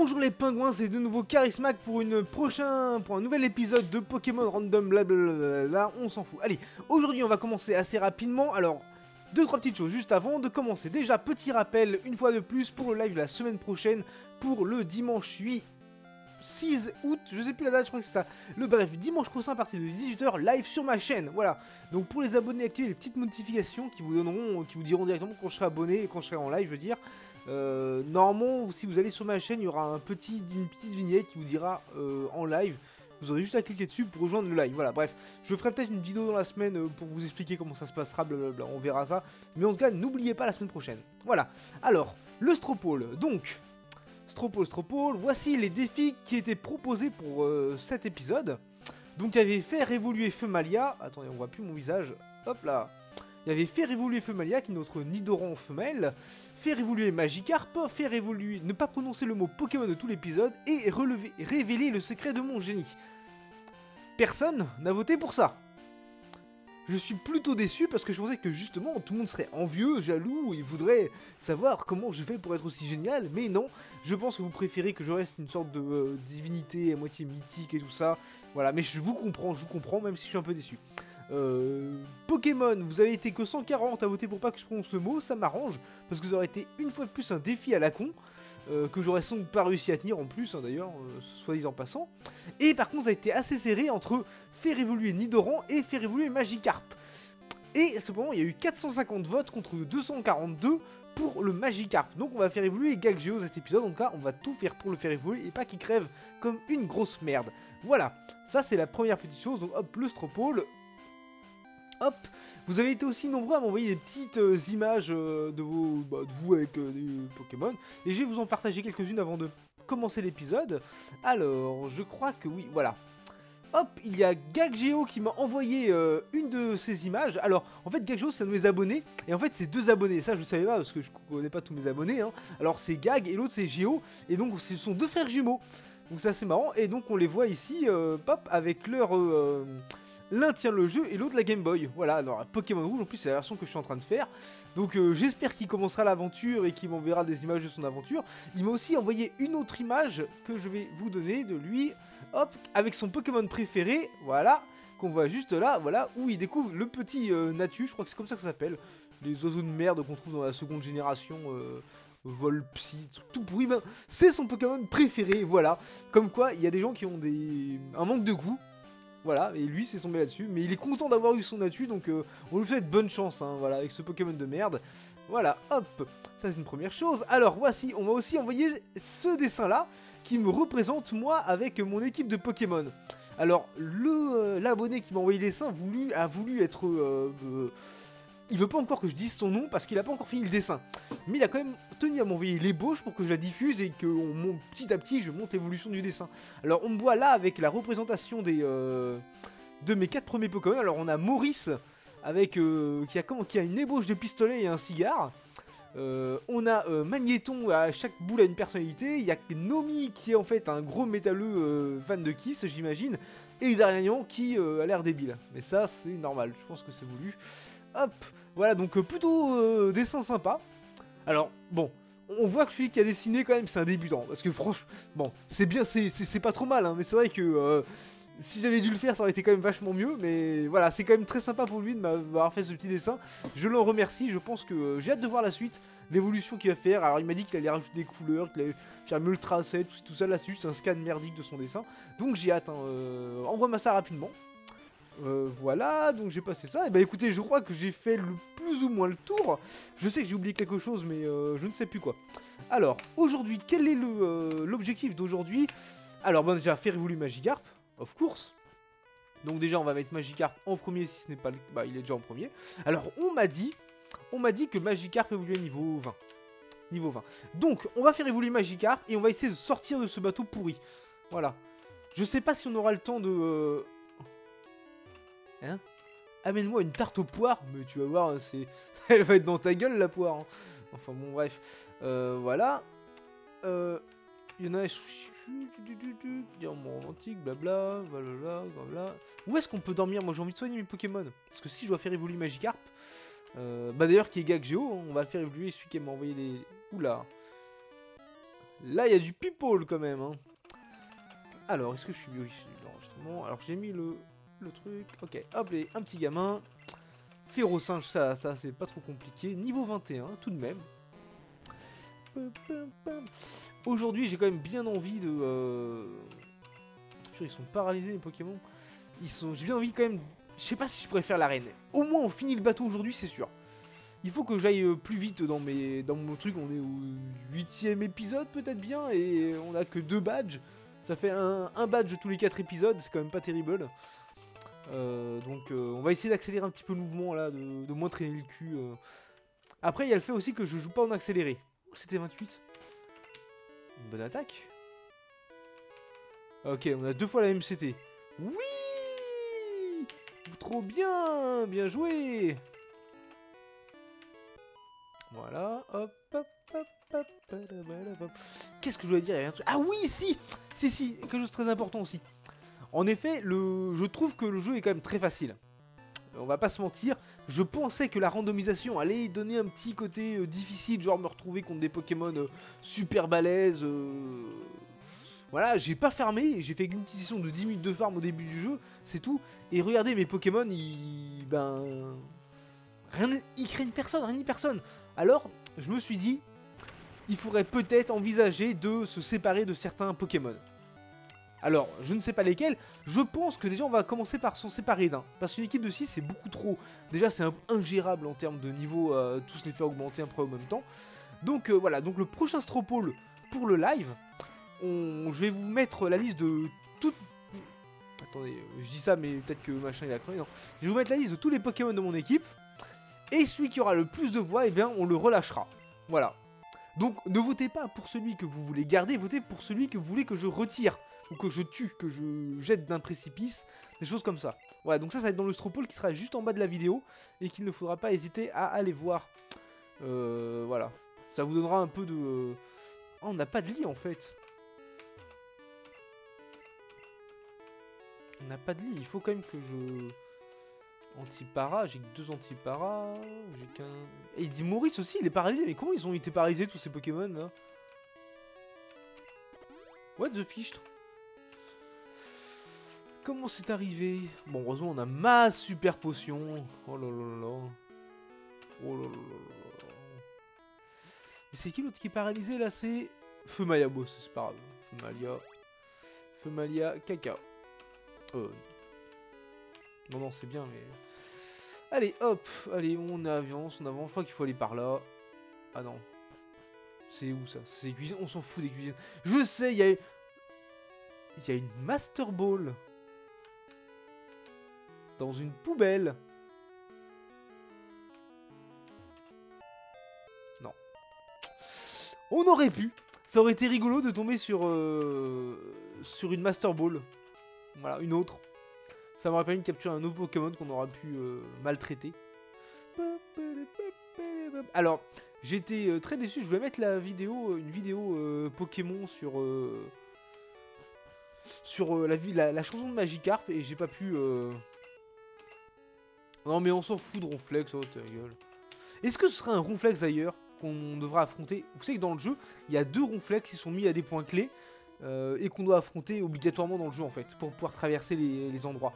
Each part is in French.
Bonjour les pingouins, c'est de nouveau Charismack pour un nouvel épisode de Pokémon Random blablabla, on s'en fout. Allez, aujourd'hui on va commencer assez rapidement, alors 2-3 petites choses juste avant de commencer. Déjà, petit rappel, une fois de plus, pour le live la semaine prochaine, pour le dimanche 6 août, je sais plus la date, je crois que c'est ça. Bref, dimanche prochain à partir de 18 h, live sur ma chaîne, voilà. Donc pour les abonnés, activez les petites notifications qui vous diront directement quand je serai abonné et quand je serai en live, je veux dire. Normalement, si vous allez sur ma chaîne, il y aura une petite vignette qui vous dira en live. Vous aurez juste à cliquer dessus pour rejoindre le live. Voilà, bref, je ferai peut-être une vidéo dans la semaine pour vous expliquer comment ça se passera, blablabla, on verra ça. Mais en tout cas, n'oubliez pas la semaine prochaine. Voilà, alors, le Stropole. Donc, Stropole, voici les défis qui étaient proposés pour cet épisode. Donc, il y avait faire évoluer Feumalia. Attendez, on voit plus mon visage. Hop là. Il y avait faire évoluer Feumalia, qui est notre Nidoran femelle, faire évoluer Magikarp, faire évoluer, ne pas prononcer le mot Pokémon de tout l'épisode, et révéler le secret de mon génie. Personne n'a voté pour ça. Je suis plutôt déçu parce que je pensais que justement tout le monde serait envieux, jaloux, et voudrait savoir comment je fais pour être aussi génial, mais non, je pense que vous préférez que je reste une sorte de divinité à moitié mythique et tout ça, voilà, mais je vous comprends, même si je suis un peu déçu. Pokémon, vous avez été que 140 à voter pour pas que je prononce le mot, ça m'arrange, parce que ça aurait été une fois de plus un défi à la con, que j'aurais sans doute pas réussi à tenir en plus, hein, d'ailleurs, soit disant passant. Et par contre, ça a été assez serré entre faire évoluer Nidoran et faire évoluer Magikarp. Et cependant, il y a eu 450 votes contre 242 pour le Magikarp. Donc on va faire évoluer Gagéo cet épisode, en tout cas, on va tout faire pour le faire évoluer et pas qu'il crève comme une grosse merde. Voilà, ça c'est la première petite chose, donc hop, le Stropole. Hop, vous avez été aussi nombreux à m'envoyer des petites images de vous avec des Pokémon. Et je vais vous en partager quelques-unes avant de commencer l'épisode. Alors, je crois que oui, voilà. Hop, il y a Gagéo qui m'a envoyé une de ces images. Alors, en fait, Gagéo, c'est un de mes abonnés. Et en fait, c'est deux abonnés. Ça, je ne savais pas parce que je connais pas tous mes abonnés. Hein. Alors, c'est Gag et l'autre, c'est Géo. Et donc, ce sont deux frères jumeaux. Donc, c'est assez marrant. Et donc, on les voit ici, pop, avec leur... l'un tient le jeu et l'autre la Game Boy. Voilà, alors Pokémon Rouge, en plus c'est la version que je suis en train de faire. Donc j'espère qu'il commencera l'aventure et qu'il m'enverra des images de son aventure. Il m'a aussi envoyé une autre image que je vais vous donner de lui. Hop, avec son Pokémon préféré, voilà, qu'on voit juste là, voilà, où il découvre le petit Natu, je crois que c'est comme ça que ça s'appelle. Les oiseaux de merde qu'on trouve dans la seconde génération, Volpsy, tout pourri, ben, c'est son Pokémon préféré, voilà. Comme quoi, il y a des gens qui ont un manque de goût. Voilà, et lui c'est tombé là-dessus, mais il est content d'avoir eu son Natu, donc on lui souhaite bonne chance, hein, voilà, avec ce Pokémon de merde. Voilà, hop, ça c'est une première chose. Alors voici, on m'a aussi envoyé ce dessin-là, qui me représente moi avec mon équipe de Pokémon. Alors, l'abonné qui m'a envoyé le dessin a voulu être... il veut pas encore que je dise son nom parce qu'il a pas encore fini le dessin. Mais il a quand même tenu à m'envoyer l'ébauche pour que je la diffuse et que petit à petit je monte l'évolution du dessin. Alors on me voit là avec la représentation de mes 4 premiers Pokémon. Alors on a Maurice avec qui a une ébauche de pistolet et un cigare. On a Magnéton, à chaque boule a une personnalité. Il y a Nomi qui est en fait un gros métalleux fan de Kiss, j'imagine. Et Xarian qui a l'air débile. Mais ça c'est normal, je pense que c'est voulu. Hop, voilà, donc plutôt dessin sympa. Alors, bon, on voit que celui qui a dessiné quand même c'est un débutant. Parce que franchement, bon, c'est bien, c'est pas trop mal, hein, mais c'est vrai que si j'avais dû le faire ça aurait été quand même vachement mieux. Mais voilà, c'est quand même très sympa pour lui de m'avoir fait ce petit dessin. Je l'en remercie, je pense que j'ai hâte de voir la suite, l'évolution qu'il va faire. Alors il m'a dit qu'il allait rajouter des couleurs, qu'il allait faire mieux le tracé, tout ça, là c'est juste un scan merdique de son dessin. Donc j'ai hâte, hein, envoie-moi ça rapidement. Voilà, donc j'ai passé ça. Et bah écoutez, je crois que j'ai fait plus ou moins le tour. Je sais que j'ai oublié quelque chose, mais je ne sais plus quoi. Alors, aujourd'hui, quel est l'objectif d'aujourd'hui? Alors, bon, déjà, faire évoluer Magikarp, of course. Donc déjà, on va mettre Magikarp en premier, si ce n'est pas le... Bah, il est déjà en premier. Alors, on m'a dit que Magikarp évoluait niveau 20. Niveau 20. Donc, on va faire évoluer Magikarp et on va essayer de sortir de ce bateau pourri. Voilà. Je sais pas si on aura le temps de... Hein? Amène-moi une tarte aux poires. Mais tu vas voir, elle va être dans ta gueule la poire, hein. Enfin bon bref. Voilà. Il y en a diamant romantique, blabla, voilà. Où est-ce qu'on peut dormir? Moi j'ai envie de soigner mes Pokémon. Parce que si je dois faire évoluer Magikarp, bah d'ailleurs qui est Gagéo, on va le faire évoluer, celui qui m'a envoyé les... Oula. Là, il y a du people quand même. Hein. Alors, est-ce que je suis bio ici l'enregistrement? Alors, j'ai mis le truc. Ok, hop, et un petit gamin. Férocinge, ça c'est pas trop compliqué. Niveau 21, tout de même. Aujourd'hui, j'ai quand même bien envie de... Ils sont paralysés, les Pokémon. J'ai bien envie quand même... Je sais pas si je pourrais faire l'arène. Au moins, on finit le bateau aujourd'hui, c'est sûr. Il faut que j'aille plus vite dans mon truc. On est au 8ème épisode, peut-être bien. Et on a que 2 badges. Ça fait un badge tous les 4 épisodes. C'est quand même pas terrible. Donc on va essayer d'accélérer un petit peu le mouvement là, de moins traîner le cul. Après il y a le fait aussi que je joue pas en accéléré. Oh, c'était 28. Une bonne attaque. Ok, on a 2 fois la MCT. Oui, trop bien, bien joué. Voilà, hop, hop, hop, hop, hop. Qu'est-ce que je voulais dire? Ah oui, si, quelque chose de très important aussi. En effet, je trouve que le jeu est quand même très facile. On va pas se mentir, je pensais que la randomisation allait donner un petit côté difficile, genre me retrouver contre des Pokémon super balèzes. Voilà, j'ai pas farmé, j'ai fait une petite session de 10 minutes de farm au début du jeu, c'est tout. Et regardez, mes Pokémon, ils craignent personne, rien ni personne. Alors, je me suis dit, il faudrait peut-être envisager de se séparer de certains Pokémon. Alors, je ne sais pas lesquels, je pense que déjà on va commencer par s'en séparer d'un. Parce qu'une équipe de 6 c'est beaucoup trop. Déjà c'est ingérable en termes de niveau, tous les faire augmenter un peu en même temps. Donc voilà, donc le prochain Stropole pour le live, je vais vous mettre la liste de toutes... Attendez, je dis ça mais peut-être que machin il a crevé, non. Je vais vous mettre la liste de tous les Pokémon de mon équipe. Et celui qui aura le plus de voix, eh bien on le relâchera. Voilà. Donc ne votez pas pour celui que vous voulez garder, votez pour celui que vous voulez que je retire. Ou que je tue, que je jette d'un précipice, des choses comme ça. Voilà, donc ça va être dans le Stropole qui sera juste en bas de la vidéo, et qu'il ne faudra pas hésiter à aller voir. Voilà. Ça vous donnera un peu de... Oh, on n'a pas de lit en fait. On n'a pas de lit, il faut quand même que je... Anti-para, j'ai que 2 anti-para, j'ai qu'un... Et il dit Maurice aussi, il est paralysé, mais comment ils ont été paralysés tous ces Pokémon là? What the fichtre? Comment c'est arrivé? Bon, heureusement, on a ma super potion. Oh là là là. Oh là là là. Et c'est qui l'autre qui est paralysé là? C'est Feumalia. Bon, c'est pas grave. Feumalia, caca. Non, non, c'est bien, mais... Allez, hop. Allez, on avance, Je crois qu'il faut aller par là. Ah non. C'est où ça? C'est cuisine. On s'en fout des cuisines. Je sais, il y a une Master Ball. Dans une poubelle. Non. On aurait pu. Ça aurait été rigolo de tomber sur une Master Ball. Voilà, une autre. Ça m'aurait permis de capturer un autre Pokémon qu'on aura pu maltraiter. Alors, j'étais très déçu. Je voulais mettre une vidéo Pokémon sur la chanson de Magikarp et j'ai pas pu... Non mais on s'en fout de Ronflex, oh ta gueule. Est-ce que ce serait un Ronflex d'ailleurs qu'on devra affronter? Vous savez que dans le jeu, il y a 2 Ronflex qui sont mis à des points clés et qu'on doit affronter obligatoirement dans le jeu en fait, pour pouvoir traverser les endroits.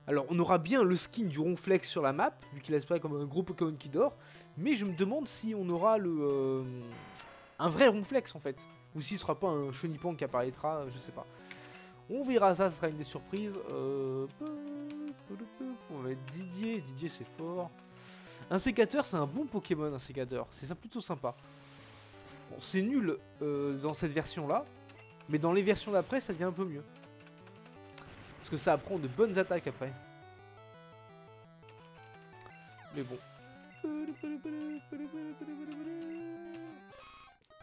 Alors on aura bien le skin du Ronflex sur la map, vu qu'il asparaît comme un gros Pokémon qui dort, mais je me demande si on aura un vrai Ronflex en fait, ou si ce sera pas un Chenipan qui apparaîtra, je sais pas. On verra ça, ce sera une des surprises. On va mettre Didier c'est fort. Un sécateur, c'est un bon Pokémon, un sécateur. C'est ça plutôt sympa. Bon, c'est nul dans cette version-là. Mais dans les versions d'après, ça devient un peu mieux. Parce que ça apprend de bonnes attaques après. Mais bon.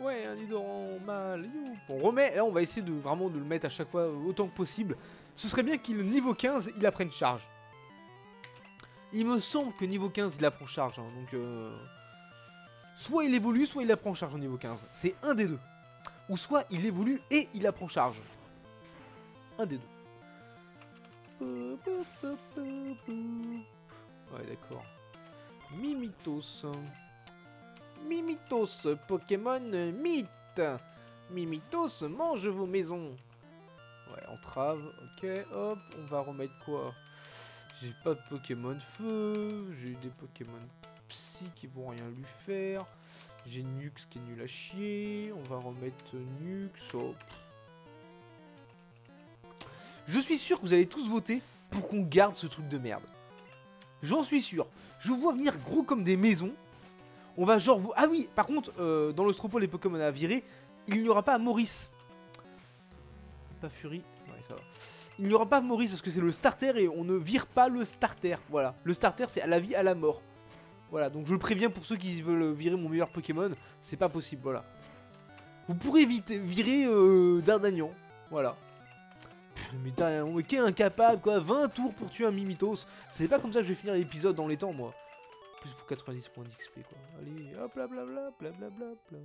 Ouais, un Nidoran mal. On remet, là on va essayer vraiment de le mettre à chaque fois autant que possible. Ce serait bien qu'il niveau 15, il apprenne charge. Il me semble que niveau 15, il apprend charge. Hein, donc, soit il évolue, soit il apprend charge au niveau 15. C'est un des deux. Ou soit il évolue et il apprend charge. Un des deux. Ouais, d'accord. Mimitos. Mimitos, Pokémon mythe. Mimitos mange vos maisons. Ouais, entrave. Ok, hop, on va remettre quoi? J'ai pas de Pokémon feu. J'ai des Pokémon psy qui vont rien lui faire. J'ai Nux qui est nul à chier. On va remettre Nux. Oh. Je suis sûr que vous allez tous voter pour qu'on garde ce truc de merde. J'en suis sûr. Je vois venir gros comme des maisons. On va genre... Ah oui, par contre, dans le Stropole, les Pokémon à virer, il n'y aura pas Maurice. Pas Fury. Ouais, ça va. Il n'y aura pas Maurice parce que c'est le starter et on ne vire pas le starter. Voilà. Le starter, c'est à la vie, à la mort. Voilà, donc je le préviens pour ceux qui veulent virer mon meilleur Pokémon. C'est pas possible, voilà. Vous pourrez virer Dardagnan. Voilà. Mais Dardagnan, mais qui est incapable, quoi. 20 tours pour tuer un Mimitos. C'est pas comme ça que je vais finir l'épisode dans les temps, moi. Plus pour 90 points d'XP, quoi. Allez, hop, blablabla, blablabla.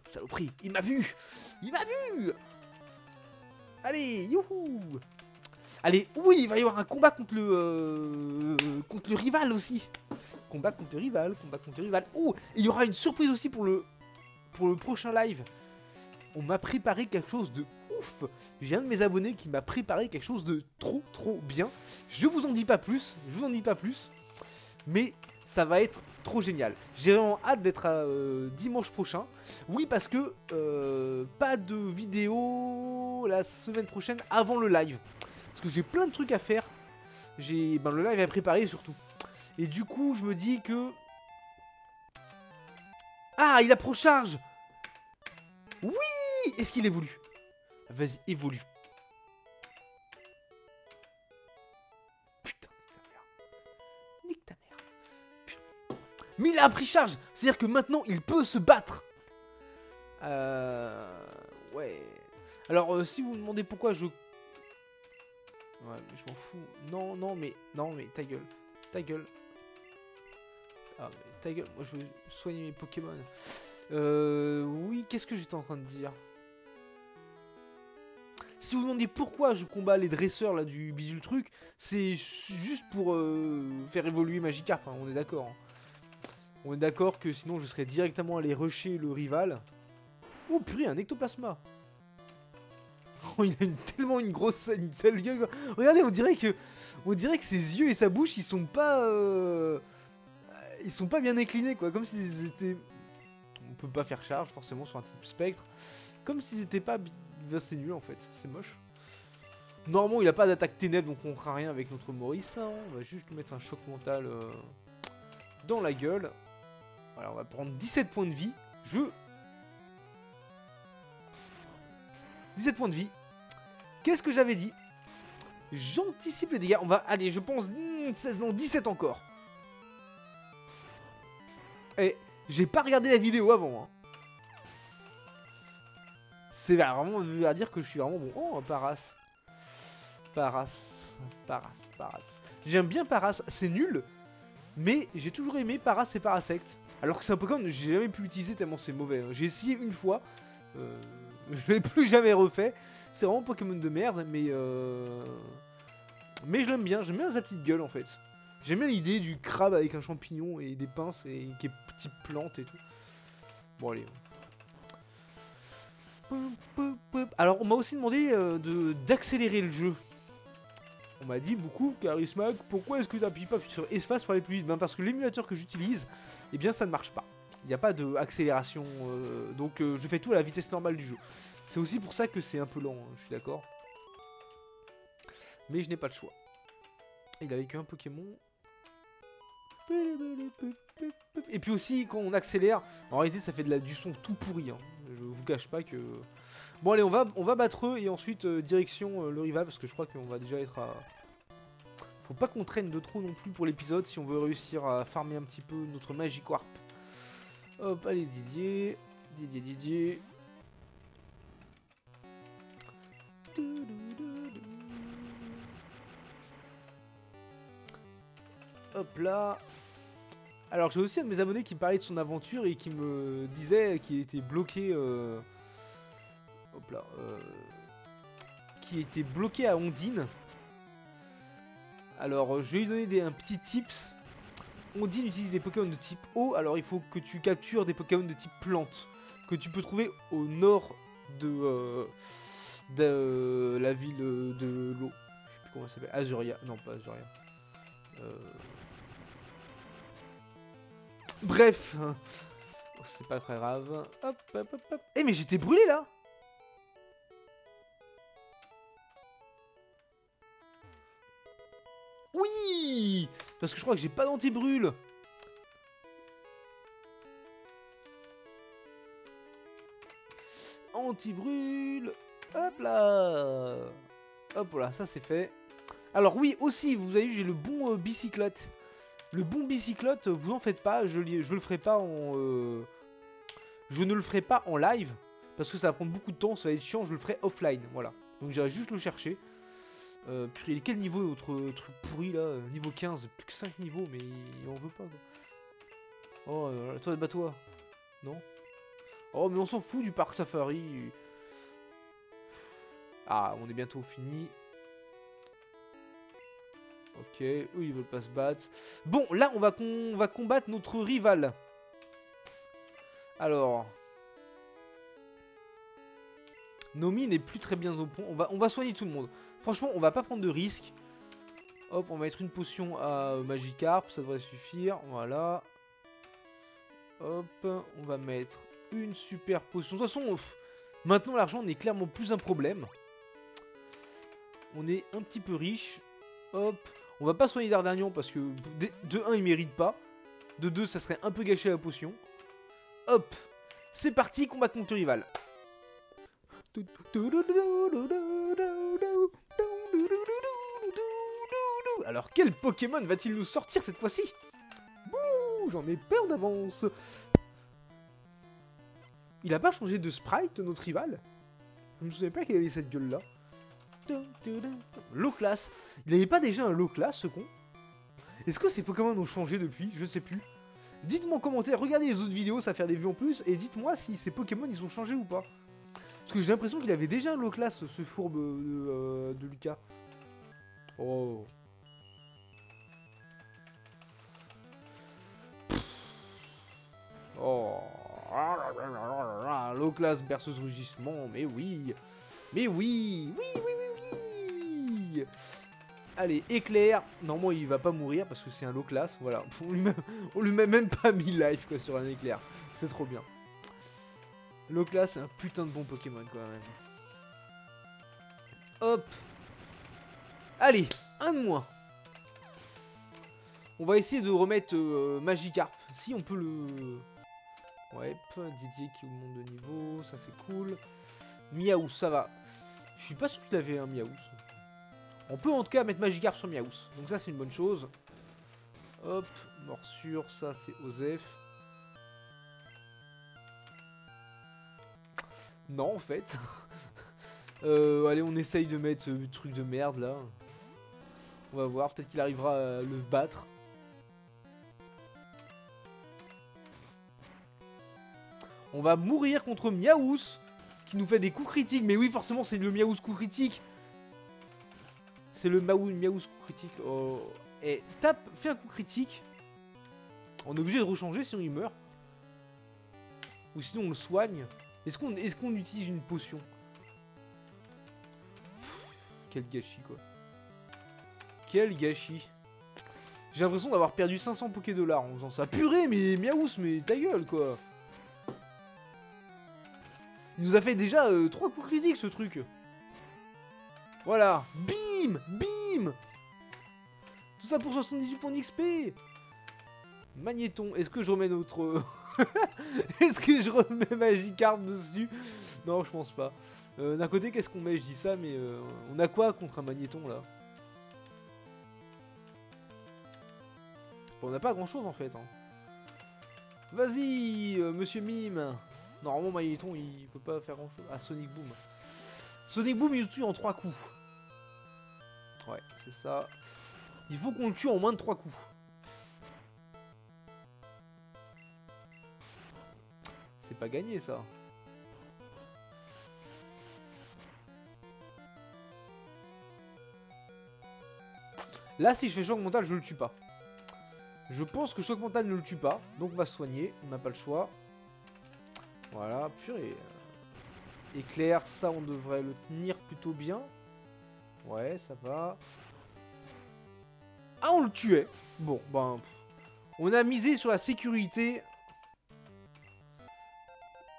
Saloperie, il m'a vu. Il m'a vu. Allez, youhou. Allez, oui, il va y avoir un combat contre le rival aussi. Combat contre le rival, combat contre le rival. Oh, il y aura une surprise aussi pour le prochain live. On m'a préparé quelque chose de ouf. J'ai un de mes abonnés qui m'a préparé quelque chose de trop bien. Je vous en dis pas plus, mais ça va être trop génial. J'ai vraiment hâte d'être à dimanche prochain. Oui, parce que pas de vidéo la semaine prochaine avant le live. Parce que j'ai plein de trucs à faire. J'ai le live à préparer surtout. Et du coup, je me dis que... Ah, il a pro-charge. Oui. Est-ce qu'il évolue? Vas-y, évolue. Putain, nique ta mère. Putain. Mais il a pris charge. C'est-à-dire que maintenant, il peut se battre. Ouais. Alors, si vous me demandez pourquoi je... Ouais, mais je m'en fous. Non, mais ta gueule. Ta gueule. Ah, mais ta gueule. Moi, je veux soigner mes Pokémon. Oui, qu'est-ce que j'étais en train de dire? Si vous vous demandez pourquoi je combats les dresseurs là du bidule truc, c'est juste pour faire évoluer Magikarp, hein, on est d'accord. Hein. On est d'accord que sinon je serais directement allé rusher le rival. Oh purée, un ectoplasma. Oh, il a tellement une sale gueule. Regardez, on dirait que ses yeux et sa bouche, ils sont pas bien inclinés, quoi. Comme s'ils étaient... On peut pas faire charge, forcément, sur un type spectre. Comme s'ils étaient pas... C'est nul, en fait. C'est moche. Normalement, il a pas d'attaque ténèbres, donc on fera rien avec notre Maurice. Hein. On va juste lui mettre un choc mental dans la gueule. Voilà, on va prendre 17 points de vie. 17 points de vie. Qu'est-ce que j'avais dit? J'anticipe les dégâts. On va... Allez, je pense... 16, non, 17 encore. Et j'ai pas regardé la vidéo avant. Hein. C'est vraiment à dire que je suis vraiment bon. Oh, Paras. Paras. J'aime bien Paras. C'est nul. Mais j'ai toujours aimé Paras et Parasect. Alors que c'est un Pokémon que j'ai jamais pu utiliser tellement c'est mauvais. Hein. J'ai essayé une fois. Je l'ai plus jamais refait. C'est vraiment un Pokémon de merde. Mais je l'aime bien. J'aime bien sa petite gueule en fait. J'aime bien l'idée du crabe avec un champignon et des pinces et qui est petite plante et tout. Bon allez. Alors on m'a aussi demandé d'accélérer le jeu. On m'a dit beaucoup, Charismack, pourquoi est-ce que tu n'appuies pas sur espace pour aller plus vite? Ben parce que l'émulateur que j'utilise, eh bien ça ne marche pas. Il n'y a pas d'accélération, donc je fais tout à la vitesse normale du jeu. C'est aussi pour ça que c'est un peu lent, hein, je suis d'accord. Mais je n'ai pas le choix. Il avait qu'un Pokémon. Et puis aussi quand on accélère, en réalité ça fait du son tout pourri. Hein. Je vous cache pas que... Bon allez, on va battre eux et ensuite direction le rival parce que je crois qu'on va déjà être à... Faut pas qu'on traîne de trop non plus pour l'épisode si on veut réussir à farmer un petit peu notre Magikarp. Hop, allez Didier. Didier. Hop là. Alors j'ai aussi un de mes abonnés qui me parlait de son aventure et qui me disait qu'il était bloqué... Hop là. Qui était bloqué à Ondine. Alors je vais lui donner un petit tips. Ondine utilise des Pokémon de type eau, alors il faut que tu captures des Pokémon de type plante. que tu peux trouver au nord de la ville de l'eau. Je sais plus comment ça s'appelle. Azuria. Non, pas Azuria. Bref. C'est pas très grave. Hop, hop, hop, hop. Eh, mais j'étais brûlé là. Oui. Parce que je crois que j'ai pas d'anti-brûle. Anti-brûle. Hop là. Hop là, ça c'est fait. Alors oui, aussi, vous avez vu, j'ai le bon bicyclote. Le bon bicyclote, vous en faites pas, je le ferai pas en... je ne le ferai pas en live, parce que ça va prendre beaucoup de temps, ça va être chiant, je le ferai offline, voilà. Donc j'irai juste le chercher. Puis il est quel niveau notre truc pourri là? Niveau 15, plus que 5 niveaux, mais il en veut pas quoi. Oh, toi, bats-toi. Non? Oh, mais on s'en fout du parc safari. Ah, on est bientôt fini. Ok, eux ils veulent pas se battre. Bon, là on va combattre notre rival. Alors, Nomi n'est plus très bien au point. On va soigner tout le monde. Franchement, on va pas prendre de risques. Hop, on va mettre une potion à Magikarp, ça devrait suffire. Voilà. Hop, on va mettre une super potion. De toute façon, maintenant l'argent n'est clairement plus un problème. On est un petit peu riche. Hop. On va pas soigner Dardagnan parce que de 1 il mérite pas. De 2 ça serait un peu gâché la potion. Hop. C'est parti, combat contre le rival. Alors quel Pokémon va-t-il nous sortir cette fois-ci? Bouh, j'en ai peur d'avance. Il a pas changé de sprite notre rival? Je me souviens pas qu'il avait cette gueule là. Low class. Il avait pas déjà un low class ce con? Est-ce que ces Pokémon ont changé depuis? Je sais plus. Dites-moi en commentaire, regardez les autres vidéos, ça va faire des vues en plus, et dites-moi si ces Pokémon ils ont changé ou pas. Parce que j'ai l'impression qu'il avait déjà un low class, ce fourbe de Lucas. Oh. Oh. Low class berceuse rugissement, mais oui. Mais oui. Oui, oui, oui, oui. Allez, éclair. Normalement, il va pas mourir parce que c'est un low class. Voilà. On lui met même pas 1000 life quoi, sur un éclair. C'est trop bien. Low class, c'est un putain de bon Pokémon quand même. Hop. Allez, un de moins. On va essayer de remettre Magikarp. Si on peut le... Ouais, Didier qui augmente de niveau. Ça, c'est cool. Miaous, ça va. Je suis pas sûr qu'il avait un Miaous. On peut en tout cas mettre Magikarp sur Miaous. Donc ça c'est une bonne chose. Hop, morsure, ça c'est Osef. Non en fait. Allez on essaye de mettre le truc de merde là. On va voir, peut-être qu'il arrivera à le battre. On va mourir contre Miaous. Qui nous fait des coups critiques. Mais oui forcément c'est le Miaous coup critique. C'est le Miaous coup critique. Oh. Et tape, fais un coup critique. On est obligé de rechanger sinon il meurt. Ou sinon on le soigne. Est-ce qu'on utilise une potion? Quel gâchis quoi. Quel gâchis. J'ai l'impression d'avoir perdu 500 $, en faisant ça. Purée mais Miaous mais ta gueule quoi. Il nous a fait déjà 3 coups critiques ce truc. Voilà. Bim. Bim. Tout ça pour 78 points d'XP. Magnéton. Est-ce que je remets notre... Est-ce que je remets Magikarp dessus? Non, je pense pas. D'un côté, qu'est-ce qu'on met? Je dis ça, mais on a quoi contre un Magnéton, là? Bon, on n'a pas grand-chose, en fait. Hein. Vas-y, Monsieur Mime. Normalement, Magnéton, il peut pas faire grand-chose. Ah, Sonic Boom. Sonic Boom, il nous tue en 3 coups. Ouais, c'est ça. Il faut qu'on le tue en moins de 3 coups. C'est pas gagné, ça. Là, si je fais choc mental, je le tue pas. Je pense que choc mental ne le tue pas. Donc, on va se soigner. On n'a pas le choix. Voilà, purée. Éclair, ça on devrait le tenir plutôt bien. Ouais, ça va. Ah, on le tuait. Bon, ben... On a misé sur la sécurité.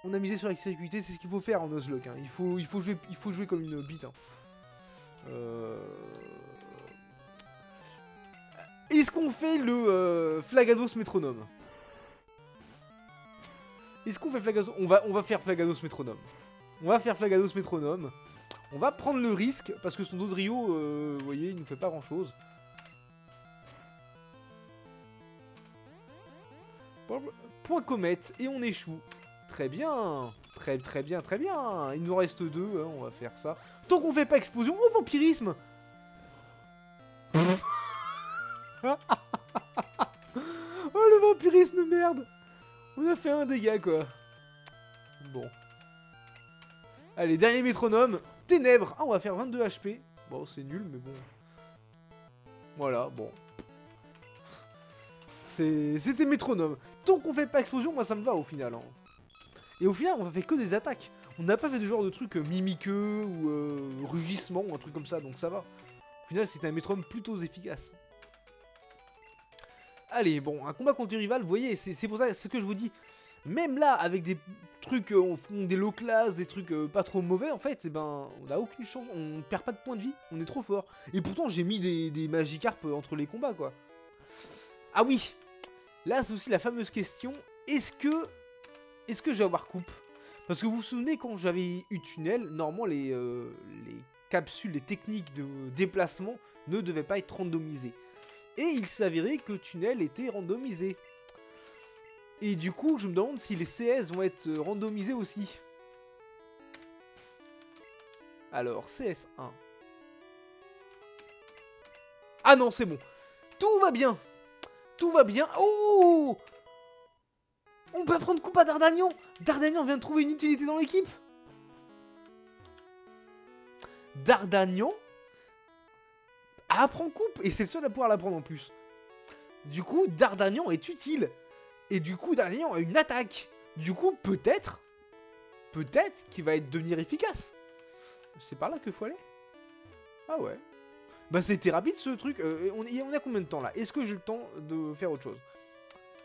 On a misé sur la sécurité, c'est ce qu'il faut faire en Nuzlocke. Hein. Il faut jouer comme une bite. Hein. Est-ce qu'on fait le Flagados métronome? Est-ce qu'on fait Flagados? On va faire Flagados métronome. On va faire Flagados métronome. On va prendre le risque, parce que son Dodrio, vous voyez, il nous fait pas grand-chose. Point comète, et on échoue. Très bien. Très bien, très bien. Il nous reste 2, hein, on va faire ça. Tant qu'on fait pas explosion, oh, vampirisme. Oh, le vampirisme de merde. On a fait un dégât, quoi. Bon. Allez, dernier métronome. Ténèbres. Ah, on va faire 22 HP. Bon, c'est nul, mais bon. Voilà, bon. C'était métronome. Tant qu'on fait pas explosion, moi ça me va au final. Hein. Et au final, on a fait que des attaques. On n'a pas fait de genre de trucs mimiqueux ou rugissement ou un truc comme ça, donc ça va. Au final, c'était un métronome plutôt efficace. Allez, bon, un combat contre un rival, vous voyez, c'est pour ça ce que je vous dis. Même là, avec des trucs, on fait des low class, des trucs pas trop mauvais, en fait, eh ben, on n'a aucune chance, on perd pas de points de vie, on est trop fort. Et pourtant, j'ai mis des Magikarp entre les combats, quoi. Ah oui, là, c'est aussi la fameuse question, est-ce que je vais avoir coupe? Parce que vous vous souvenez, quand j'avais eu tunnel, normalement, les capsules, les techniques de déplacement ne devaient pas être randomisées. Et il s'avérait que tunnel était randomisé. Et du coup, je me demande si les CS vont être randomisés aussi. Alors, CS1. Ah non, c'est bon. Tout va bien. Tout va bien. Oh! On peut prendre coupe à Dardagnan. Dardagnan vient de trouver une utilité dans l'équipe. Dardagnan apprend coupe. Et c'est le seul à pouvoir la prendre en plus. Du coup, Dardagnan est utile. Et du coup, Dardagnan a une attaque. Du coup, peut-être qu'il va devenir efficace. C'est par là qu'il faut aller? Ah ouais. Bah c'était rapide ce truc. On a combien de temps là? Est-ce que j'ai le temps de faire autre chose?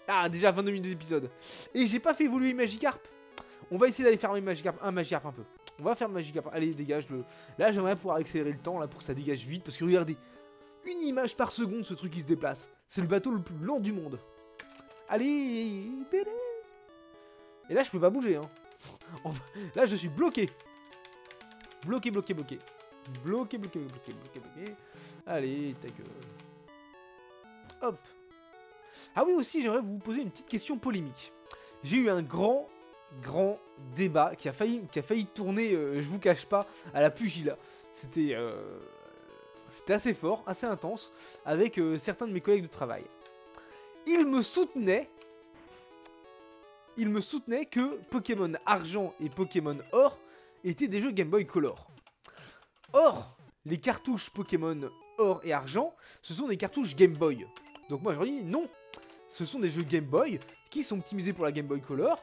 Ah, déjà 22 minutes d'épisode. Et j'ai pas fait évoluer Magikarp. On va essayer d'aller faire un Magikarp un peu. On va faire Magikarp. Allez, dégage-le. Là, j'aimerais pouvoir accélérer le temps là pour que ça dégage vite. Parce que regardez, une image par seconde, ce truc qui se déplace. C'est le bateau le plus lent du monde. Allez. Et là, je peux pas bouger. Hein. Là, je suis bloqué. Bloqué. Allez, ta gueule. Hop. Ah oui, aussi, j'aimerais vous poser une petite question polémique. J'ai eu un grand débat qui a failli tourner, je vous cache pas, à la pugilat. C'était assez fort, assez intense, avec certains de mes collègues de travail. Ils me soutenaient que Pokémon Argent et Pokémon Or étaient des jeux Game Boy Color. Or, les cartouches Pokémon Or et Argent, ce sont des cartouches Game Boy. Donc moi je leur dis non, ce sont des jeux Game Boy qui sont optimisés pour la Game Boy Color,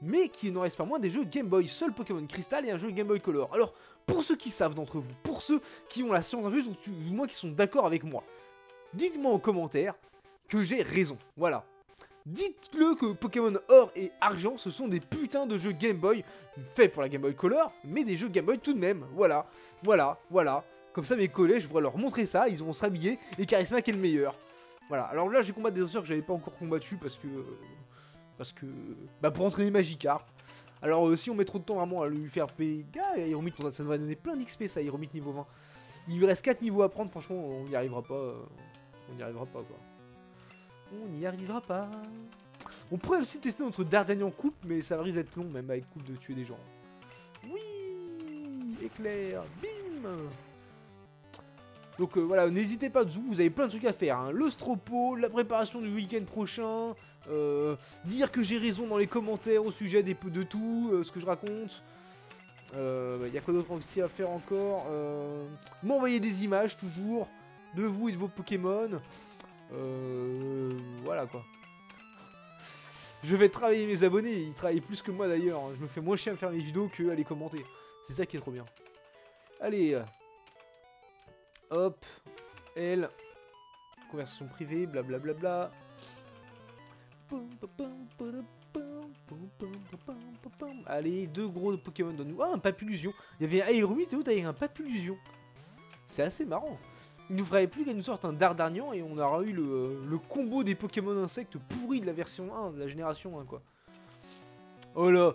mais qui n'en restent pas moins des jeux Game Boy. Seul Pokémon Crystal est un jeu Game Boy Color. Alors, pour ceux qui savent d'entre vous, pour ceux qui ont la science infuse, ou du moins qui sont d'accord avec moi, dites-moi en commentaire que j'ai raison. Voilà. Dites-le que Pokémon Or et Argent, ce sont des putains de jeux Game Boy, faits pour la Game Boy Color, mais des jeux Game Boy tout de même. Voilà. Comme ça, mes collègues, je pourrais leur montrer ça, ils vont se rhabiller, et Charismack est le meilleur. Voilà, alors là, j'ai combattu des lanceurs que j'avais pas encore combattu parce que... Bah, pour entraîner Magikarp. Alors, si on met trop de temps vraiment à lui faire péga, Hyromite, ça va donner plein d'XP, ça, Hyromite niveau 20. Il lui reste 4 niveaux à prendre, franchement, on n'y arrivera pas. On n'y arrivera pas, quoi. On n'y arrivera pas. On pourrait aussi tester notre Dardagnan coupe, mais ça risque d'être long, même avec coupe, de tuer des gens. Oui, éclair, bim. Donc voilà, n'hésitez pas, vous avez plein de trucs à faire. Hein. Le Stropo, la préparation du week-end prochain, dire que j'ai raison dans les commentaires au sujet de tout, ce que je raconte. Il y a quoi d'autre aussi à faire encore? M'envoyer des images toujours de vous et de vos Pokémon. Voilà quoi. Je vais travailler mes abonnés, ils travaillent plus que moi d'ailleurs. Je me fais moins chier à faire mes vidéos que à les commenter. C'est ça qui est trop bien. Allez. Hop. L. Conversation privée, blablabla. Allez, 2 gros Pokémon dans nous. Ah, un Papillusion. Il y avait un Aéromite et l'autre avec un Papillusion. C'est assez marrant. Il nous ferait plus qu'elle nous sorte un Dardarnian et on aura eu le combo des Pokémon insectes pourris de la version 1, de la génération 1 quoi. Oh là,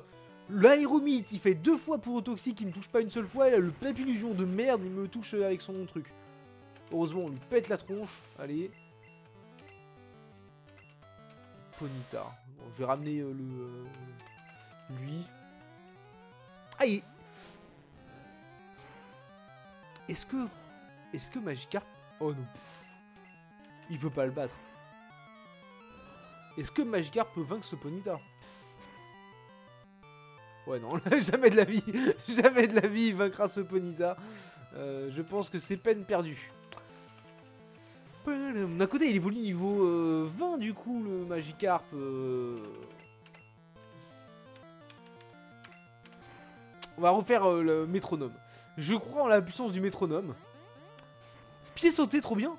l'aéromite il fait 2 fois pour toxique, il me touche pas une seule fois, et là le Papillusion de merde il me touche avec son truc. Heureusement on lui pète la tronche, allez. Ponyta, bon, je vais ramener lui. Aïe. Est-ce que Magikarp... Oh non. Il peut pas le battre. Est-ce que Magikarp peut vaincre ce Ponyta? Ouais non, jamais de la vie. Jamais de la vie il vaincra ce Ponyta. Je pense que c'est peine perdue. D'un côté il évolue niveau 20 du coup le Magikarp. On va refaire le métronome. Je crois en la puissance du métronome. Pied sauté, trop bien.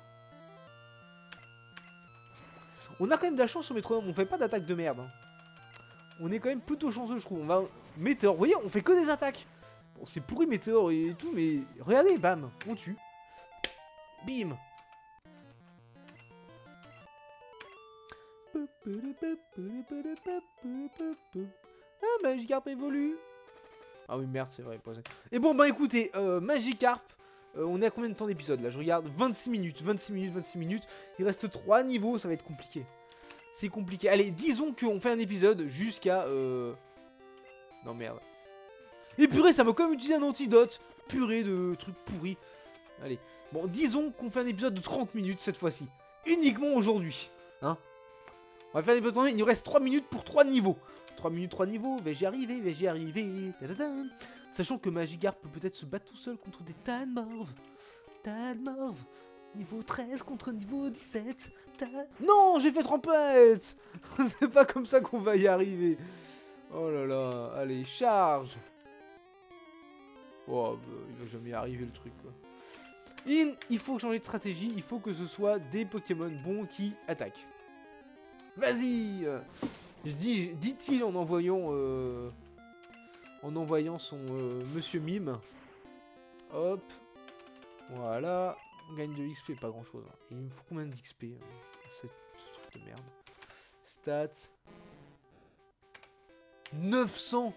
On a quand même de la chance sur métronome, on fait pas d'attaque de merde. Hein. On est quand même plutôt chanceux, je trouve. On va... Météore, vous voyez, on fait que des attaques. Bon, c'est pourri Météore et tout, mais regardez, bam, on tue. Bim. Ah, Magikarp évolue. Ah oui, merde, c'est vrai. Et bon, bah écoutez, Magikarp, on est à combien de temps d'épisode là? Je regarde 26 minutes, 26 minutes, 26 minutes. Il reste 3 niveaux, ça va être compliqué. C'est compliqué. Allez, disons qu'on fait un épisode jusqu'à... Non, merde. Et purée, ça m'a quand même utilisé un antidote. Purée de trucs pourris. Allez. Bon, disons qu'on fait un épisode de 30 minutes cette fois-ci. Uniquement aujourd'hui. Hein? On va faire un épisode de 30 minutes. Il nous reste 3 minutes pour 3 niveaux. 3 minutes, 3 niveaux. Vais-je y arriver? Vais-je y arriver? Tadadam. Sachant que Magikarp peut peut-être se battre tout seul contre des Talmorph. Talmorph. Niveau 13 contre niveau 17. Non, j'ai fait trompette. C'est pas comme ça qu'on va y arriver. Oh là là. Allez, charge. Oh, bah, il va jamais y arriver le truc, quoi. Il faut changer de stratégie. Il faut que ce soit des Pokémon bons qui attaquent. Vas-y. Dit-il en envoyant son Monsieur Mime. Hop. Voilà. On gagne de XP, pas grand chose. Il me faut combien d'XP ce truc de merde. Stats. 900.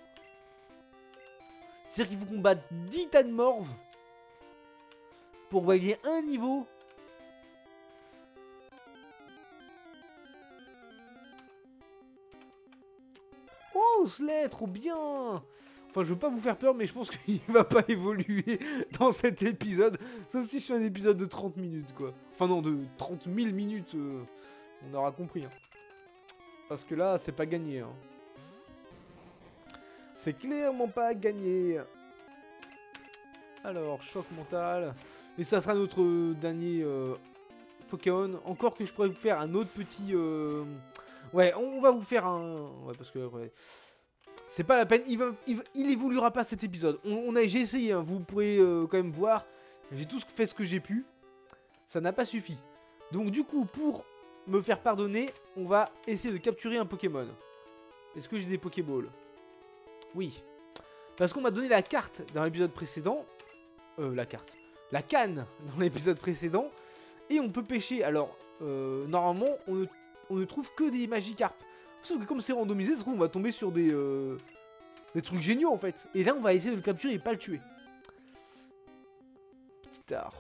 C'est-à-dire qu'il faut qu'on batte 10 Talmorph pour gagner un niveau. Oh, Slay, trop bien. Enfin, je veux pas vous faire peur, mais je pense qu'il va pas évoluer dans cet épisode. Sauf si je fais un épisode de 30 minutes, quoi. Enfin, non, de 30 000 minutes. On aura compris. Hein. Parce que là, c'est pas gagné. Hein. C'est clairement pas gagné. Alors, choc mental. Et ça sera notre dernier Pokémon. Encore que je pourrais vous faire un autre petit... Ouais, on va vous faire un... Ouais, parce que... Ouais. C'est pas la peine, il évoluera pas cet épisode. J'ai essayé, hein, vous pourrez quand même voir. J'ai tout fait ce que j'ai pu. Ça n'a pas suffi. Donc du coup, pour me faire pardonner, on va essayer de capturer un Pokémon. Est-ce que j'ai des Pokéballs? Oui. Parce qu'on m'a donné la carte dans l'épisode précédent. La canne dans l'épisode précédent. Et on peut pêcher. Alors, normalement, on ne trouve que des Magikarp. Sauf que comme c'est randomisé, ça se trouve, on va tomber sur des trucs géniaux en fait. Et là, on va essayer de le capturer et pas le tuer. Petit art.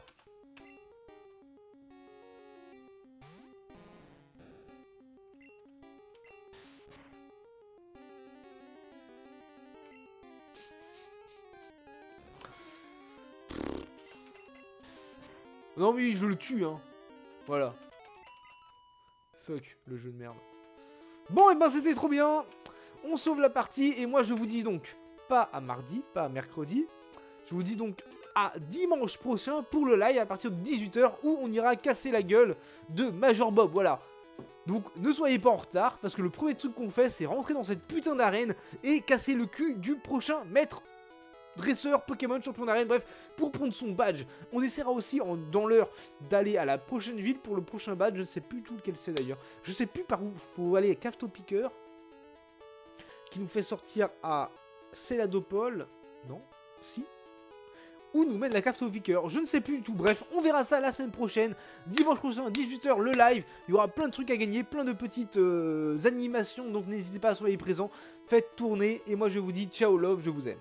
Non mais je le tue, hein. Voilà. Fuck, le jeu de merde. Bon, et ben c'était trop bien. On sauve la partie. Et moi, je vous dis donc, pas à mardi, pas à mercredi. Je vous dis donc à dimanche prochain pour le live à partir de 18 h où on ira casser la gueule de Major Bob. Voilà. Donc ne soyez pas en retard, parce que le premier truc qu'on fait, c'est rentrer dans cette putain d'arène et casser le cul du prochain maître dresseur, Pokémon, champion d'arène, bref, pour prendre son badge. On essaiera aussi dans l'heure d'aller à la prochaine ville pour le prochain badge, je ne sais plus tout lequel c'est d'ailleurs. Je sais plus par où, faut aller à Cafto Piqueur, qui nous fait sortir à Céladopole, non, si, où nous mène la Cafto Piqueur, je ne sais plus du tout, bref, on verra ça la semaine prochaine, dimanche prochain, 18h, le live, il y aura plein de trucs à gagner, plein de petites animations, donc n'hésitez pas à soyez présents, faites tourner, et moi je vous dis ciao love, je vous aime.